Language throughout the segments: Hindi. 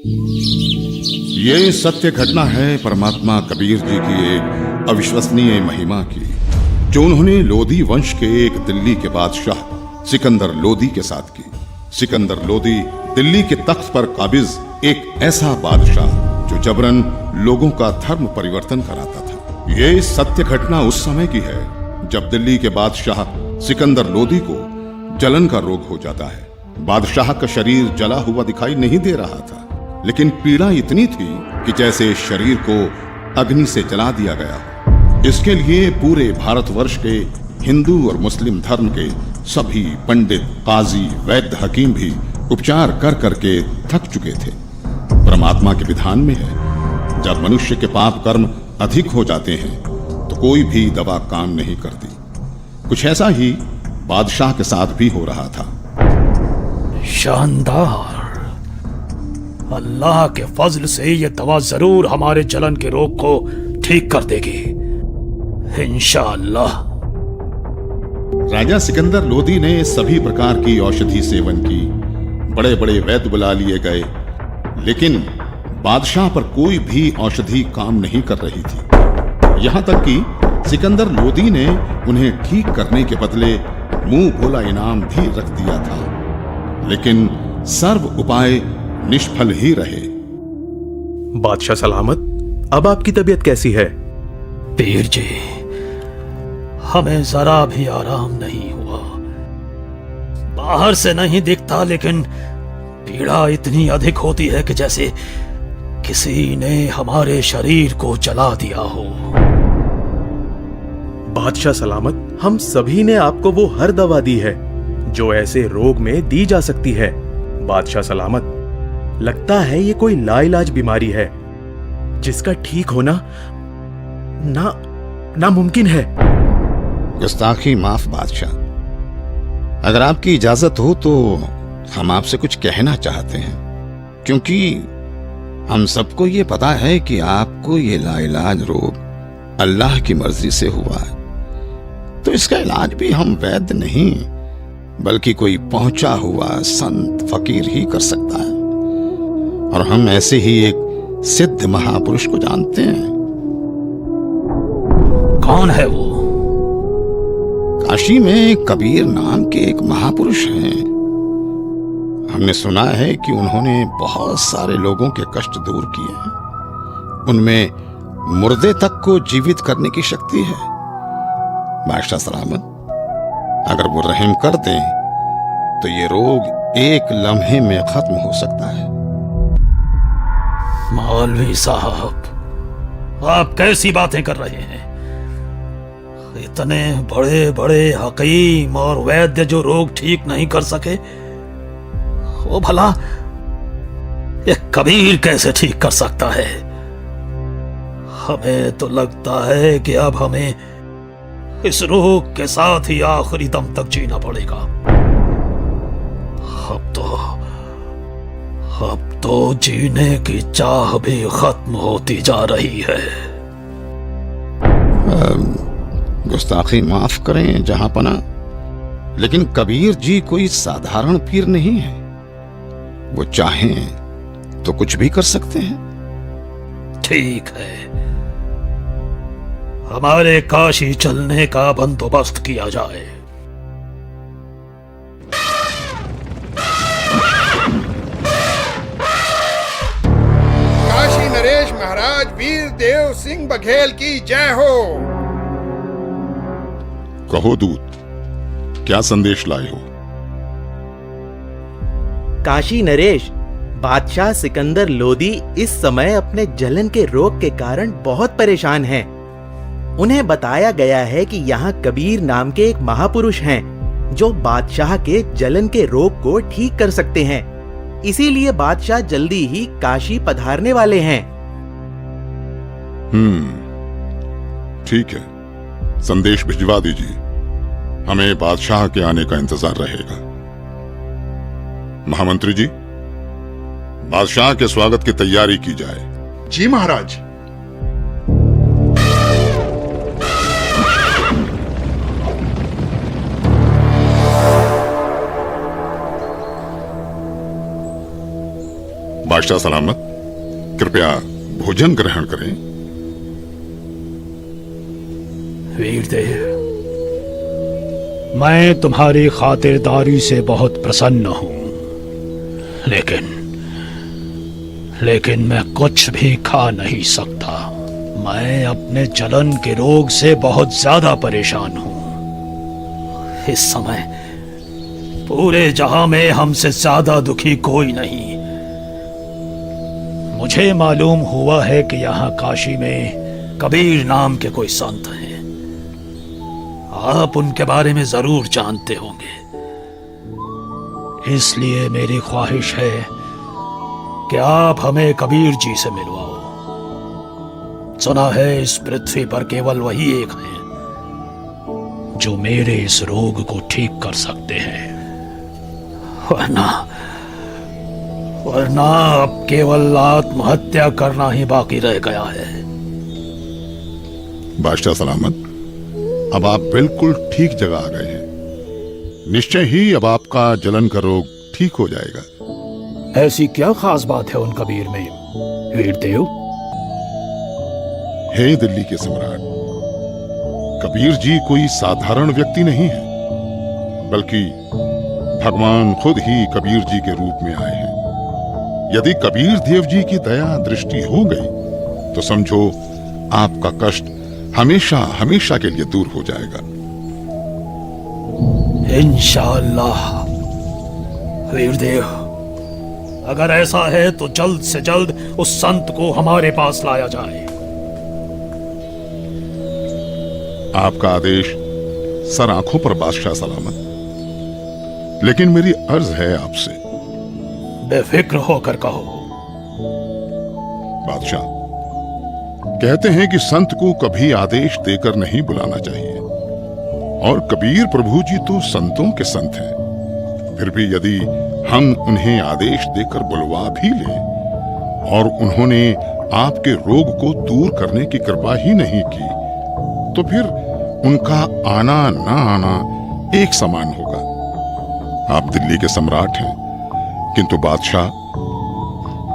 ये सत्य घटना है परमात्मा कबीर जी की एक अविश्वसनीय महिमा की, जो उन्होंने लोधी वंश के एक दिल्ली के बादशाह सिकंदर लोधी के साथ की। सिकंदर लोधी दिल्ली के तख्त पर काबिज एक ऐसा बादशाह जो जबरन लोगों का धर्म परिवर्तन कराता था। ये सत्य घटना उस समय की है जब दिल्ली के बादशाह सिकंदर लोधी को जलन का रोग हो जाता है। बादशाह का शरीर जला हुआ दिखाई नहीं दे रहा था, लेकिन पीड़ा इतनी थी कि जैसे शरीर को अग्नि से जला दिया गया हो। इसके लिए पूरे भारतवर्ष के हिंदू और मुस्लिम धर्म के सभी पंडित, काजी, वैद्य, हकीम भी उपचार कर करके थक चुके थे। परमात्मा के विधान में है, जब मनुष्य के पाप कर्म अधिक हो जाते हैं तो कोई भी दवा काम नहीं करती। कुछ ऐसा ही बादशाह के साथ भी हो रहा था। शानदार। अल्लाह के फजल से ये दवा जरूर हमारे जलन के रोग को ठीक कर देगी, इंशाअल्लाह। राजा सिकंदर लोधी ने सभी प्रकार की औषधि सेवन की, बड़े बड़े वैद्य बुला लिए गए, लेकिन बादशाह पर कोई भी औषधि काम नहीं कर रही थी। यहां तक कि सिकंदर लोधी ने उन्हें ठीक करने के बदले मुंह भोला इनाम भी रख दिया था, लेकिन सर्व उपाय निष्फल ही रहे। बादशाह सलामत, अब आपकी तबीयत कैसी है? पीर जी, हमें जरा भी आराम नहीं हुआ। बाहर से नहीं दिखता, लेकिन पीड़ा इतनी अधिक होती है कि जैसे किसी ने हमारे शरीर को जला दिया हो। बादशाह सलामत, हम सभी ने आपको वो हर दवा दी है जो ऐसे रोग में दी जा सकती है। बादशाह सलामत, लगता है ये कोई लाइलाज बीमारी है जिसका ठीक होना नामुमकिन है। गुस्ताखी माफ बादशाह, अगर आपकी इजाजत हो तो हम आपसे कुछ कहना चाहते हैं, क्योंकि हम सबको ये पता है कि आपको ये लाइलाज रोग अल्लाह की मर्जी से हुआ है, तो इसका इलाज भी हम वैद्य नहीं बल्कि कोई पहुंचा हुआ संत फकीर ही कर सकता है। और हम ऐसे ही एक सिद्ध महापुरुष को जानते हैं। कौन है वो? काशी में कबीर नाम के एक महापुरुष हैं। हमने सुना है कि उन्होंने बहुत सारे लोगों के कष्ट दूर किए हैं। उनमें मुर्दे तक को जीवित करने की शक्ति है। बादशाह सलामत, अगर वो रहम कर दें तो ये रोग एक लम्हे में खत्म हो सकता है। मौलवी साहब, आप कैसी बातें कर रहे हैं? इतने बड़े बड़े हकीम और वैद्य जो रोग ठीक नहीं कर सके, वो भला ये कबीर कैसे ठीक कर सकता है? हमें तो लगता है कि अब हमें इस रोग के साथ ही आखिरी दम तक जीना पड़ेगा। अब तो जीने की चाह भी खत्म होती जा रही है। गुस्ताखी माफ करें जहांपना, लेकिन कबीर जी कोई साधारण पीर नहीं है। वो चाहें तो कुछ भी कर सकते हैं। ठीक है, हमारे काशी चलने का बंदोबस्त किया जाए। काशी नरेश महाराज वीर देव सिंह बघेल की जय हो। कहो दूत, क्या संदेश लाए हो? काशी नरेश, बादशाह सिकंदर लोधी इस समय अपने जलन के रोग के कारण बहुत परेशान हैं। उन्हें बताया गया है कि यहाँ कबीर नाम के एक महापुरुष हैं जो बादशाह के जलन के रोग को ठीक कर सकते हैं। इसीलिए बादशाह जल्दी ही काशी पधारने वाले हैं। ठीक है, संदेश भिजवा दीजिए। हमें बादशाह के आने का इंतजार रहेगा। महामंत्री जी, बादशाह के स्वागत की तैयारी की जाए। जी महाराज। बादशाह सलामत, कृपया भोजन ग्रहण करें। वीरदेव, मैं तुम्हारी खातिरदारी से बहुत प्रसन्न हूं, लेकिन मैं कुछ भी खा नहीं सकता। मैं अपने जलन के रोग से बहुत ज्यादा परेशान हूं। इस समय पूरे जहां में हमसे ज्यादा दुखी कोई नहीं। मुझे मालूम हुआ है कि यहाँ काशी में कबीर नाम के कोई संत हैं। आप उनके बारे में जरूर जानते होंगे, इसलिए मेरी ख्वाहिश है कि आप हमें कबीर जी से मिलवाओ। सुना है इस पृथ्वी पर केवल वही एक हैं जो मेरे इस रोग को ठीक कर सकते हैं, वरना अब केवल आत्महत्या करना ही बाकी रह गया है। बादशाह सलामत, अब आप बिल्कुल ठीक जगह आ गए हैं। निश्चय ही अब आपका जलन का रोग ठीक हो जाएगा। ऐसी क्या खास बात है उन कबीर में, वीरदेव? हे दिल्ली के सम्राट, कबीर जी कोई साधारण व्यक्ति नहीं है, बल्कि भगवान खुद ही कबीर जी के रूप में आए हैं। यदि कबीर देव जी की दया दृष्टि हो गई तो समझो आपका कष्ट हमेशा हमेशा के लिए दूर हो जाएगा। इंशाअल्लाह। वीरदेव, अगर ऐसा है तो जल्द से जल्द उस संत को हमारे पास लाया जाए। आपका आदेश सर आंखों पर बादशाह सलामत। लेकिन मेरी अर्ज है आपसे। बेफिक्र होकर कहो। बादशाह, कहते हैं कि संत को कभी आदेश देकर नहीं बुलाना चाहिए, और कबीर प्रभु जी तो संतों के संत हैं। फिर भी यदि हम उन्हें आदेश देकर बुलवा भी लें और उन्होंने आपके रोग को दूर करने की कृपा ही नहीं की, तो फिर उनका आना ना आना एक समान होगा। आप दिल्ली के सम्राट हैं, किंतु बादशाह,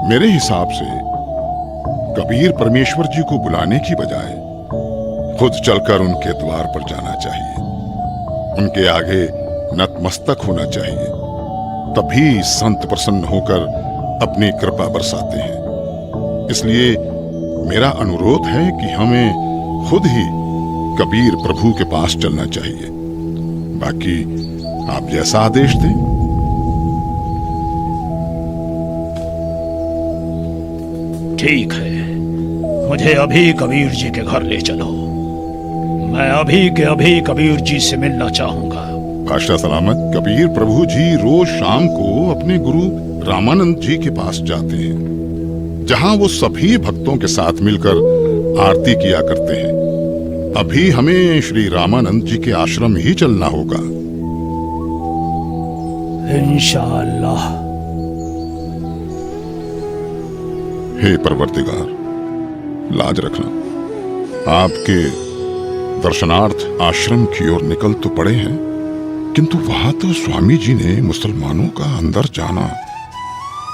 मेरे हिसाब से कबीर परमेश्वर जी को बुलाने की बजाय खुद चलकर उनके द्वार पर जाना चाहिए, उनके आगे नतमस्तक होना चाहिए। तभी संत प्रसन्न होकर अपनी कृपा बरसाते हैं। इसलिए मेरा अनुरोध है कि हमें खुद ही कबीर प्रभु के पास चलना चाहिए। बाकी आप जैसा आदेश दें। ठीक है, मुझे अभी कबीर जी के घर ले चलो। मैं अभी के अभी कबीर जी से मिलना चाहूंगा। बादशाह सलामत, कबीर प्रभु जी रोज शाम को अपने गुरु रामानंद जी के पास जाते हैं, जहां वो सभी भक्तों के साथ मिलकर आरती किया करते हैं। अभी हमें श्री रामानंद जी के आश्रम ही चलना होगा। इंशाअल्लाह। हे परवरदिगार, लाज रखना। आपके दर्शनार्थ आश्रम की ओर निकल तो पड़े हैं, किंतु वहां तो स्वामी जी ने मुसलमानों का अंदर जाना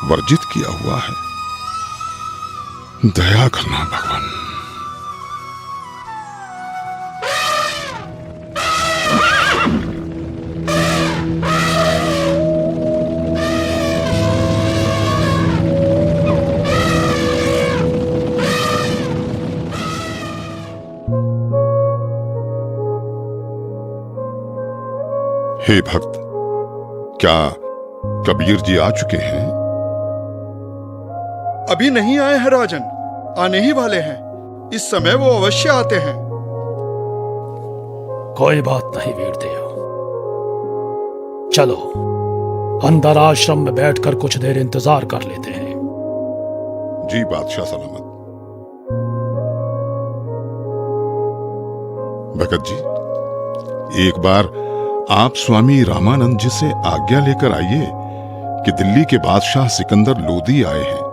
वर्जित किया हुआ है। दया करना भगवान। हे भक्त, क्या कबीर जी आ चुके हैं? अभी नहीं आए हैं राजन, आने ही वाले हैं। इस समय वो अवश्य आते हैं। कोई बात नहीं वीरदेव, चलो अंदर आश्रम में बैठकर कुछ देर इंतजार कर लेते हैं। जी बादशाह सलामत। भगत जी, एक बार आप स्वामी रामानंद जी से आज्ञा लेकर आइए कि दिल्ली के बादशाह सिकंदर लोदी आए हैं,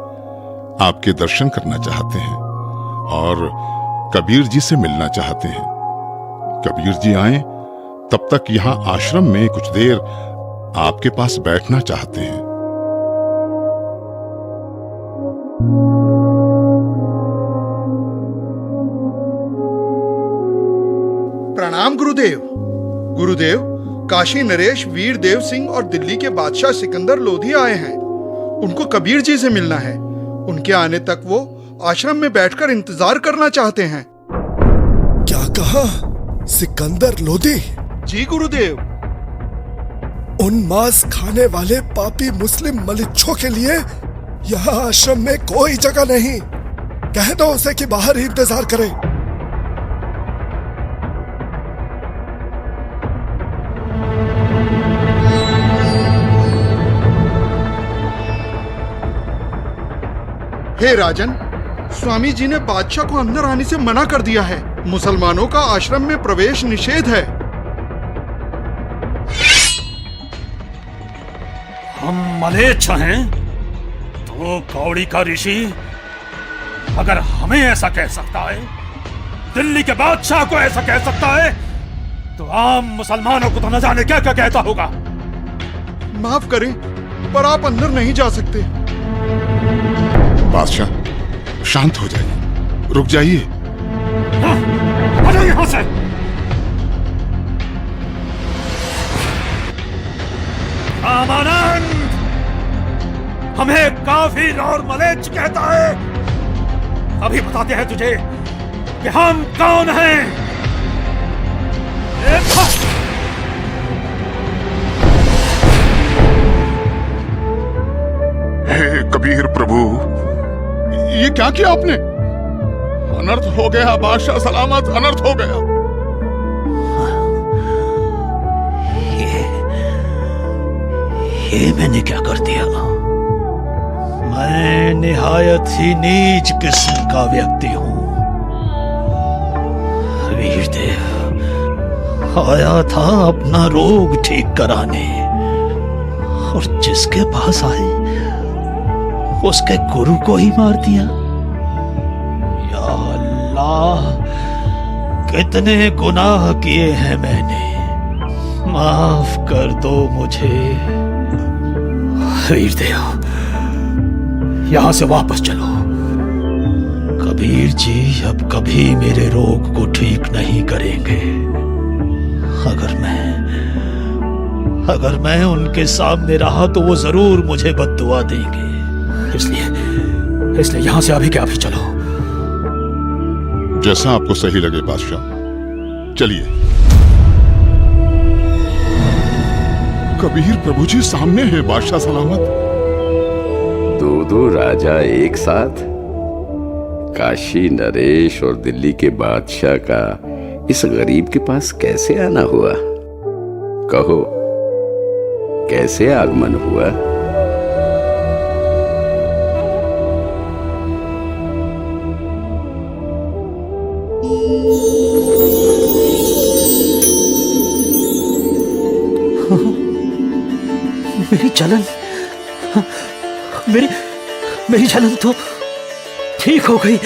आपके दर्शन करना चाहते हैं और कबीर जी से मिलना चाहते हैं। कबीर जी आए तब तक यहां आश्रम में कुछ देर आपके पास बैठना चाहते हैं। प्रणाम गुरुदेव। गुरुदेव, काशी नरेश वीर देव सिंह और दिल्ली के बादशाह सिकंदर लोधी आए हैं। उनको कबीर जी से मिलना है। उनके आने तक वो आश्रम में बैठकर इंतजार करना चाहते हैं। क्या कहा? सिकंदर लोधी? जी गुरुदेव। उन मांस खाने वाले पापी मुस्लिम मलिच्छों के लिए यहाँ आश्रम में कोई जगह नहीं। कह दो उसे कि बाहर ही इंतजार करे। हे राजन, स्वामी जी ने बादशाह को अंदर आने से मना कर दिया है। मुसलमानों का आश्रम में प्रवेश निषेध है। हम मलेच्छ हैं तो कौड़ी का ऋषि अगर हमें ऐसा कह सकता है, दिल्ली के बादशाह को ऐसा कह सकता है, तो आम मुसलमानों को तो न जाने क्या क्या कहता होगा। माफ करें, पर आप अंदर नहीं जा सकते। बादशाह, शांत हो जाइए, रुक जाइए। आ जाओ यहां से। रामानंद हमें काफिर और मलेच्छ कहता है। अभी बताते हैं तुझे कि हम कौन हैं। हे कबीर प्रभु, ये क्या किया आपने? अनर्थ हो गया बादशाह सलामत, अनर्थ हो गया। ये मैंने क्या कर दिया? मैं निहायत ही नीच किस्म का व्यक्ति हूं। वीरदेव आया था अपना रोग ठीक कराने, और जिसके पास आए उसके गुरु को ही मार दिया। या अल्लाह, कितने गुनाह किए हैं मैंने, माफ कर दो मुझे। वीरदेव, यहां से वापस चलो। कबीर जी अब कभी मेरे रोग को ठीक नहीं करेंगे। अगर मैं उनके सामने रहा तो वो जरूर मुझे बद्दुआ देंगे। इसलिए यहां से अभी के अभी चलो। जैसा आपको सही लगे बादशाह, चलिए। कबीर प्रभु जी सामने है, बादशाह सलामत। दो राजा एक साथ? काशी नरेश और दिल्ली के बादशाह का इस गरीब के पास कैसे आना हुआ? कहो, कैसे आगमन हुआ? मेरी जलन, मेरी जलन तो ठीक हो गई।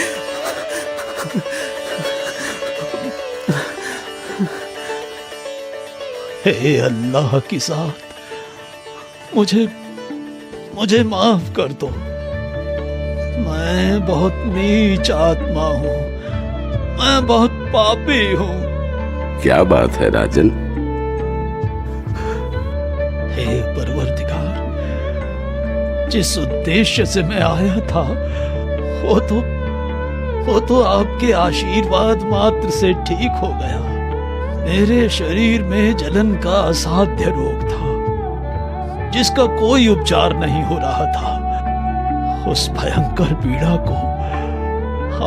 हे अल्लाह की ज़ात, मुझे माफ कर दो। मैं बहुत नीच आत्मा हूं, मैं बहुत पापी हूं। क्या बात है राजन? हे परवरदिगार, जिस उद्देश्य से मैं आया था वो तो आपके आशीर्वाद मात्र से ठीक हो गया। मेरे शरीर में जलन का असाध्य रोग था, जिसका कोई उपचार नहीं हो रहा था। उस भयंकर पीड़ा को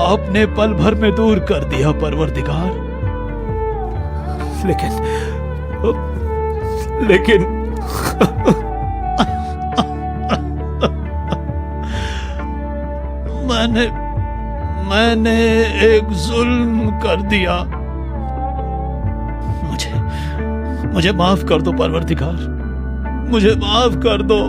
आपने पल भर में दूर कर दिया परवरदिगार। लेकिन मैंने एक जुल्म कर दिया। मुझे माफ कर दो परवरदिगार, मुझे माफ कर दो।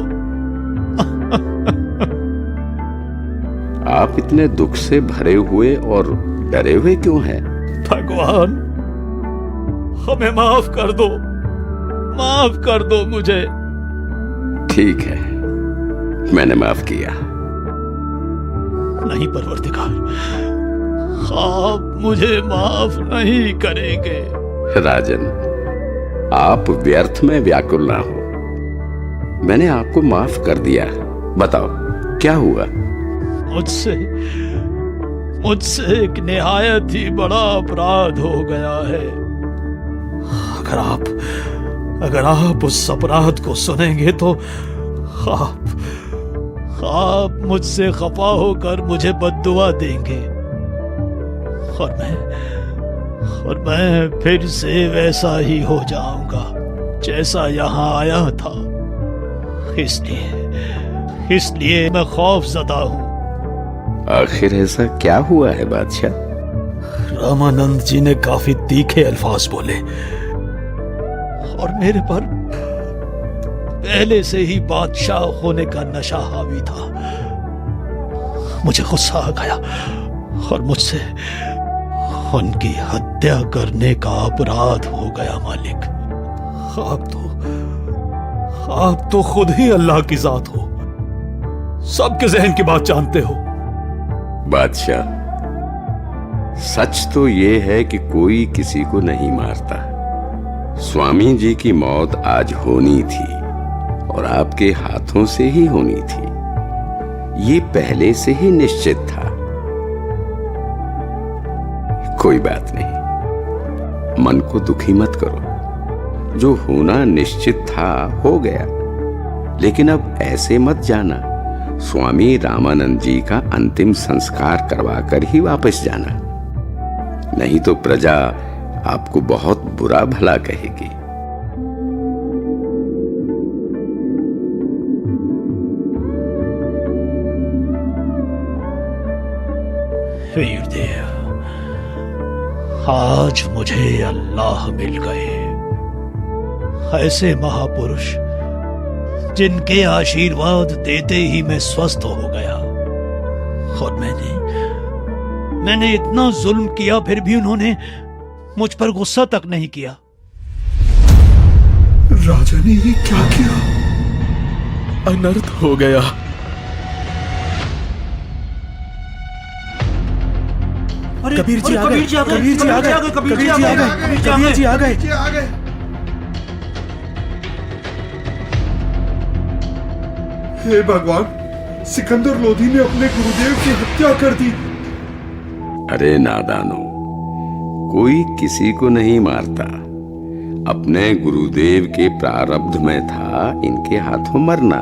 आप इतने दुख से भरे हुए और डरे हुए क्यों हैं? भगवान, हमें माफ कर दो मुझे। ठीक है, मैंने माफ किया। नहीं परवरदिगार, आप मुझे माफ नहीं करेंगे। राजन, आप व्यर्थ में व्याकुल ना हो। मैंने आपको माफ कर दिया। बताओ क्या हुआ? मुझसे एक निहायत ही बड़ा अपराध हो गया है। अगर आप उस अपराध को सुनेंगे तो आप मुझसे खफा होकर मुझे बद्दुआ देंगे और मैं फिर से वैसा ही हो जाऊंगा जैसा यहां आया था। इसलिए मैं खौफजदा हूं। आखिर ऐसा क्या हुआ है बादशाह? रामानंद जी ने काफी तीखे अल्फाज बोले और मेरे पर पहले से ही बादशाह होने का नशा हावी था। मुझे गुस्सा आ गया और मुझसे उनकी हत्या करने का अपराध हो गया। मालिक, आप तो खुद ही अल्लाह की जात हो, सबके जहन की बात जानते हो। बादशाह, सच तो ये है कि कोई किसी को नहीं मारता। स्वामी जी की मौत आज होनी थी और आपके हाथों से ही होनी थी, ये पहले से ही निश्चित था। कोई बात नहीं, मन को दुखी मत करो। जो होना निश्चित था हो गया, लेकिन अब ऐसे मत जाना। स्वामी रामानंद जी का अंतिम संस्कार करवाकर ही वापस जाना, नहीं तो प्रजा आपको बहुत बुरा भला कहेगी। वीरदेव, आज मुझे अल्लाह मिल गए, ऐसे महापुरुष जिनके आशीर्वाद देते ही मैं स्वस्थ हो गया। और मैंने इतना जुल्म किया, फिर भी उन्होंने मुझ पर गुस्सा तक नहीं किया। राजा ने ये क्या किया? अनर्थ हो गया। कबीर जी आ गए, कबीर जी आ गए, कबीर जी आ गए, कबीर जी आ गए। हे भगवान, सिकंदर लोधी ने अपने गुरुदेव की हत्या कर दी। अरे नादानो, कोई किसी को नहीं मारता। अपने गुरुदेव के प्रारब्ध में था इनके हाथों मरना,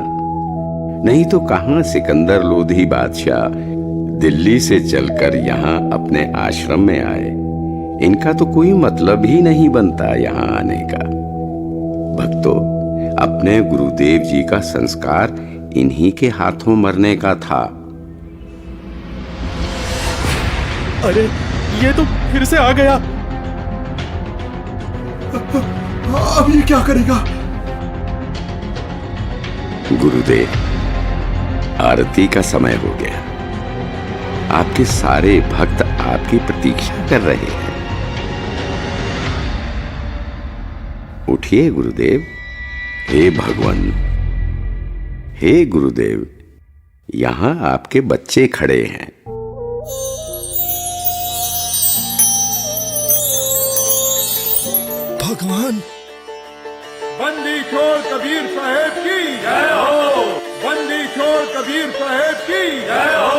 नहीं तो कहां सिकंदर लोधी बादशाह दिल्ली से चलकर यहाँ अपने आश्रम में आए। इनका तो कोई मतलब ही नहीं बनता यहाँ आने का। भक्तों, अपने गुरुदेव जी का संस्कार इन्हीं के हाथों मरने का था। अरे ये तो फिर से आ गया। अब ये क्या करेगा? गुरुदेव, आरती का समय हो गया। आपके सारे भक्त आपकी प्रतीक्षा कर रहे हैं। उठिए गुरुदेव। हे भगवान, हे गुरुदेव, यहां आपके बच्चे खड़े हैं। भगवान, बंदी छोड़ कबीर साहेब की जय हो। बंदी छोड़ कबीर साहेब की जय हो।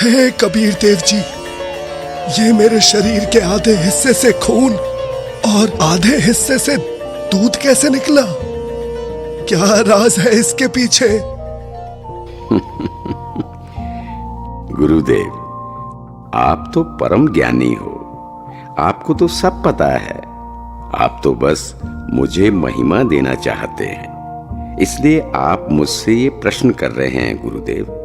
हे कबीर देव जी, ये मेरे शरीर के आधे हिस्से से खून और आधे हिस्से से दूध कैसे निकला? क्या राज है इसके पीछे? गुरुदेव, आप तो परम ज्ञानी हो, आपको तो सब पता है। आप तो बस मुझे महिमा देना चाहते हैं, इसलिए आप मुझसे ये प्रश्न कर रहे हैं। गुरुदेव,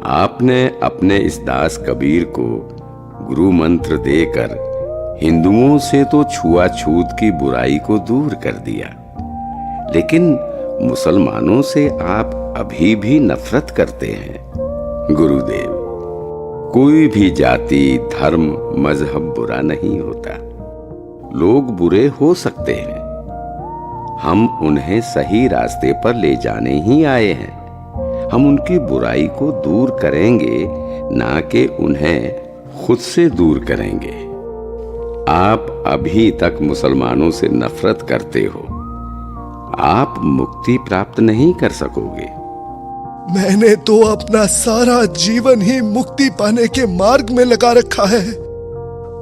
आपने अपने इस दास कबीर को गुरु मंत्र देकर हिंदुओं से तो छुआछूत की बुराई को दूर कर दिया, लेकिन मुसलमानों से आप अभी भी नफरत करते हैं। गुरुदेव, कोई भी जाति, धर्म, मजहब बुरा नहीं होता। लोग बुरे हो सकते हैं, हम उन्हें सही रास्ते पर ले जाने ही आए हैं। हम उनकी बुराई को दूर करेंगे, ना कि उन्हें खुद से दूर करेंगे। आप अभी तक मुसलमानों से नफरत करते हो। आप मुक्ति प्राप्त नहीं कर सकोगे। मैंने तो अपना सारा जीवन ही मुक्ति पाने के मार्ग में लगा रखा है।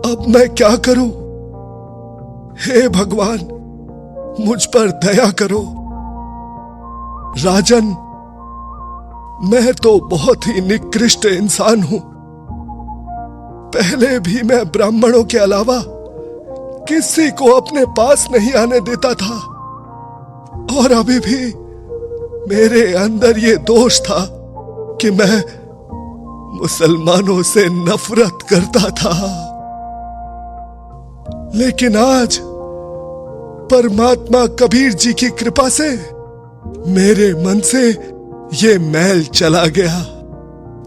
अब मैं क्या करूं? हे भगवान, मुझ पर दया करो। राजन, मैं तो बहुत ही निकृष्ट इंसान हूं। पहले भी मैं ब्राह्मणों के अलावा किसी को अपने पास नहीं आने देता था, और अभी भी मेरे अंदर ये दोष था कि मैं मुसलमानों से नफरत करता था। लेकिन आज परमात्मा कबीर जी की कृपा से मेरे मन से ये मैल चला गया।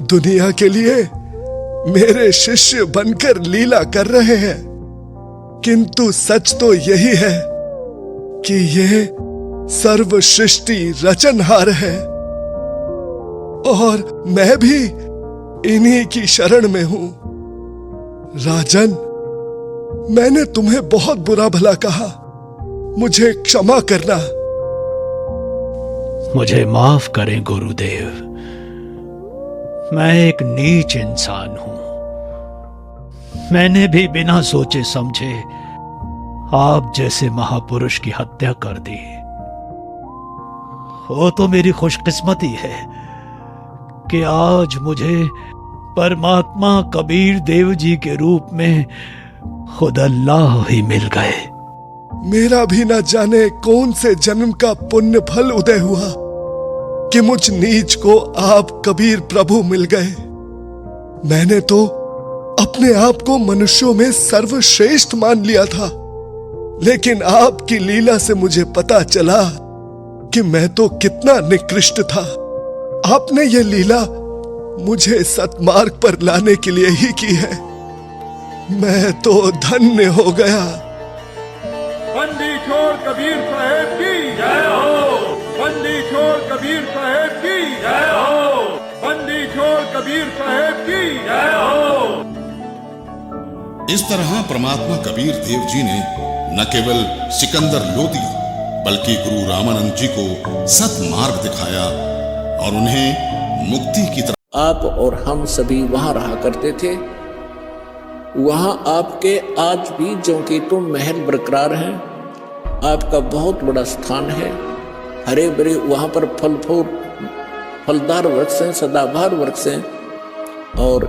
दुनिया के लिए मेरे शिष्य बनकर लीला कर रहे हैं, किंतु सच तो यही है कि ये सर्व सृष्टि रचनहार है, और मैं भी इन्हीं की शरण में हूं। राजन, मैंने तुम्हें बहुत बुरा भला कहा, मुझे क्षमा करना। मुझे माफ करें गुरुदेव, मैं एक नीच इंसान हूं। मैंने भी बिना सोचे समझे आप जैसे महापुरुष की हत्या कर दी। वो तो मेरी खुशकिस्मती है कि आज मुझे परमात्मा कबीर देव जी के रूप में खुद अल्लाह ही मिल गए। मेरा भी न जाने कौन से जन्म का पुण्य फल उदय हुआ कि मुझ नीच को आप कबीर प्रभु मिल गए। मैंने तो अपने आप को मनुष्यों में सर्वश्रेष्ठ मान लिया था, लेकिन आपकी लीला से मुझे पता चला कि मैं तो कितना निकृष्ट था। आपने ये लीला मुझे सतमार्ग पर लाने के लिए ही की है। मैं तो धन्य हो गया। बंदी छोड़ कबीर साहेब की जय हो। बंदी छोड़ कबीर साहेब की जय हो। बंदी छोड़ कबीर साहेब की जय हो। इस तरह परमात्मा कबीर देव जी ने न केवल सिकंदर लोदी बल्कि गुरु रामानंद जी को सतमार्ग दिखाया और उन्हें मुक्ति की तरफ। आप और हम सभी वहां रहा करते थे। वहां आपके आज भी ज्यों की तुम महल बरकरार हैं। आपका बहुत बड़ा स्थान है। हरे भरे वहां पर फलदार वृक्ष हैं, सदाबहार वृक्ष हैं, और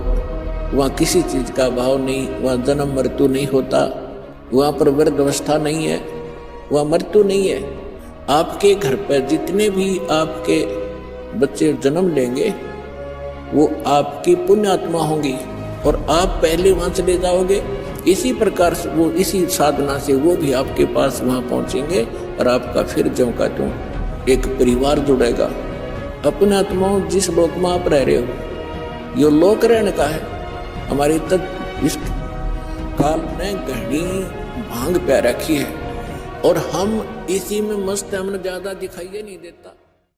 वहाँ किसी चीज का अभाव नहीं। वहाँ जन्म मृत्यु नहीं होता। वहाँ पर वृद्ध अवस्था नहीं है, वहाँ मृत्यु नहीं है। आपके घर पर जितने भी आपके बच्चे जन्म लेंगे वो आपकी पुण्य आत्मा होंगी, और आप पहले वहाँ चले जाओगे। इसी प्रकार से वो इसी साधना से वो भी आपके पास वहाँ पहुँचेंगे, और आपका फिर ज्यों का त्यों एक परिवार जुड़ेगा। अपने आत्माओं, जिस लोक में आप रह रहे हो ये लोक रहने का है। हमारी तक इस काल ने घनी भांग प्या रखी है, और हम इसी में मस्त, हमने ज्यादा दिखाई नहीं देता।